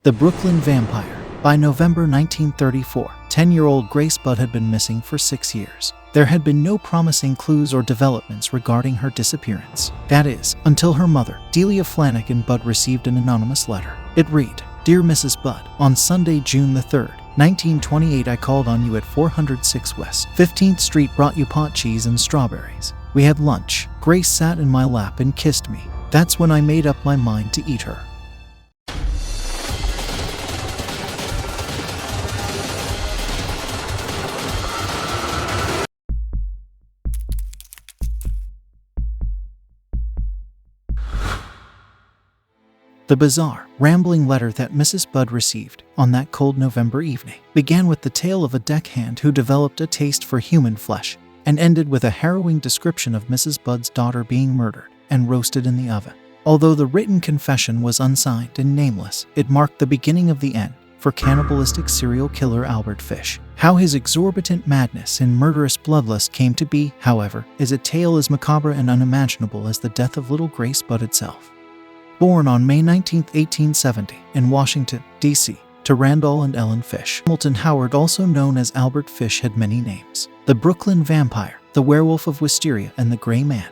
The Brooklyn Vampire. By November 1934, 10-year-old Grace Budd had been missing for 6 years. There had been no promising clues or developments regarding her disappearance. That is, until her mother, Delia Flanagan Budd, received an anonymous letter. It read, "Dear Mrs. Budd, on Sunday, June the 3rd, 1928, I called on you at 406 West 15th Street, brought you pot cheese and strawberries. We had lunch. Grace sat in my lap and kissed me. That's when I made up my mind to eat her." The bizarre, rambling letter that Mrs. Budd received on that cold November evening began with the tale of a deckhand who developed a taste for human flesh and ended with a harrowing description of Mrs. Budd's daughter being murdered and roasted in the oven. Although the written confession was unsigned and nameless, it marked the beginning of the end for cannibalistic serial killer Albert Fish. How his exorbitant madness and murderous bloodlust came to be, however, is a tale as macabre and unimaginable as the death of little Grace Budd itself. Born on May 19, 1870, in Washington, D.C., to Randall and Ellen Fish, Hamilton Howard, also known as Albert Fish, had many names. The Brooklyn Vampire, the Werewolf of Wisteria, and the Gray Man.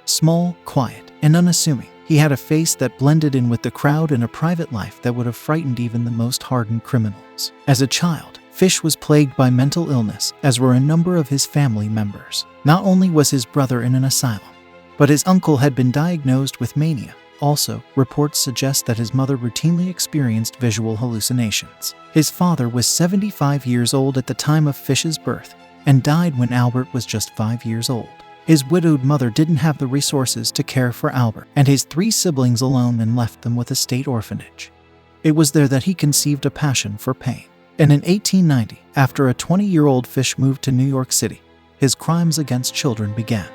Small, quiet, and unassuming, he had a face that blended in with the crowd and a private life that would have frightened even the most hardened criminals. As a child, Fish was plagued by mental illness, as were a number of his family members. Not only was his brother in an asylum, but his uncle had been diagnosed with mania. Also, reports suggest that his mother routinely experienced visual hallucinations. His father was 75 years old at the time of Fish's birth and died when Albert was just 5 years old. His widowed mother didn't have the resources to care for Albert and his 3 siblings alone and left them with a state orphanage. It was there that he conceived a passion for pain. And in 1890, after a 20-year-old Fish moved to New York City, his crimes against children began.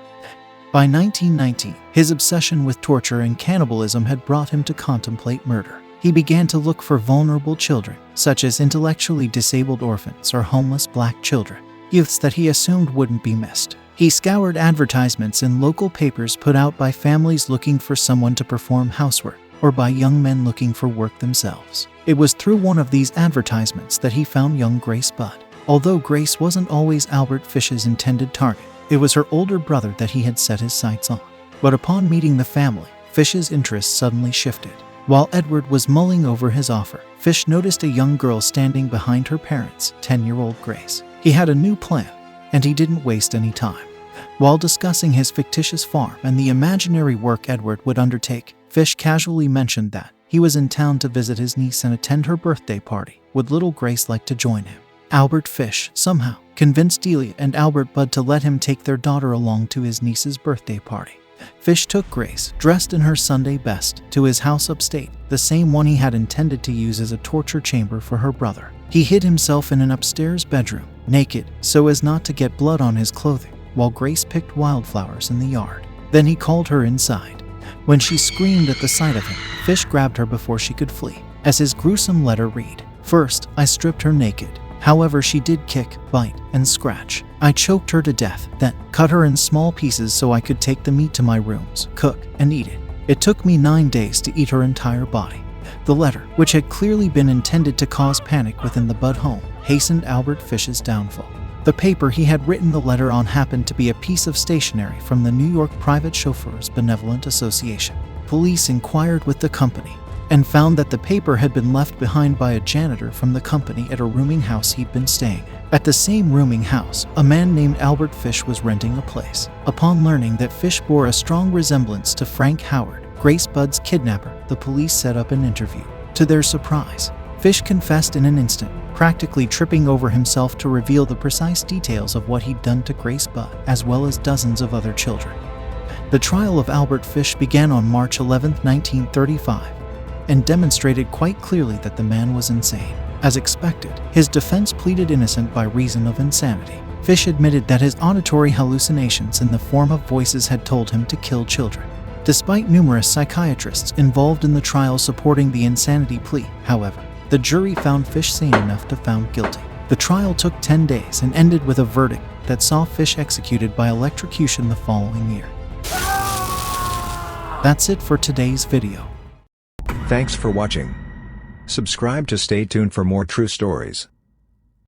By 1919, his obsession with torture and cannibalism had brought him to contemplate murder. He began to look for vulnerable children, such as intellectually disabled orphans or homeless black children, youths that he assumed wouldn't be missed. He scoured advertisements in local papers put out by families looking for someone to perform housework, or by young men looking for work themselves. It was through one of these advertisements that he found young Grace Budd. Although Grace wasn't always Albert Fish's intended target, it was her older brother that he had set his sights on. But upon meeting the family, Fish's interest suddenly shifted. While Edward was mulling over his offer, Fish noticed a young girl standing behind her parents, 10-year-old Grace. He had a new plan, and he didn't waste any time. While discussing his fictitious farm and the imaginary work Edward would undertake, Fish casually mentioned that he was in town to visit his niece and attend her birthday party. Would little Grace like to join him? Albert Fish somehow convinced Delia and Albert Budd to let him take their daughter along to his niece's birthday party. Fish took Grace, dressed in her Sunday best, to his house upstate, the same one he had intended to use as a torture chamber for her brother. He hid himself in an upstairs bedroom, naked, so as not to get blood on his clothing, while Grace picked wildflowers in the yard. Then he called her inside. When she screamed at the sight of him, Fish grabbed her before she could flee. As his gruesome letter read, "First, I stripped her naked. However, she did kick, bite, and scratch. I choked her to death, then cut her in small pieces so I could take the meat to my rooms, cook, and eat it. It took me 9 days to eat her entire body." The letter, which had clearly been intended to cause panic within the Budd home, hastened Albert Fish's downfall. The paper he had written the letter on happened to be a piece of stationery from the New York Private Chauffeurs Benevolent Association. Police inquired with the company and found that the paper had been left behind by a janitor from the company at a rooming house he'd been staying at. At the same rooming house, a man named Albert Fish was renting a place. Upon learning that Fish bore a strong resemblance to Frank Howard, Grace Budd's kidnapper, the police set up an interview. To their surprise, Fish confessed in an instant, practically tripping over himself to reveal the precise details of what he'd done to Grace Budd, as well as dozens of other children. The trial of Albert Fish began on March 11, 1935. And demonstrated quite clearly that the man was insane. As expected, his defense pleaded innocent by reason of insanity. Fish admitted that his auditory hallucinations in the form of voices had told him to kill children. Despite numerous psychiatrists involved in the trial supporting the insanity plea, however, the jury found Fish sane enough to found guilty. The trial took 10 days and ended with a verdict that saw Fish executed by electrocution the following year. That's it for today's video. Thanks for watching. Subscribe to stay tuned for more true stories.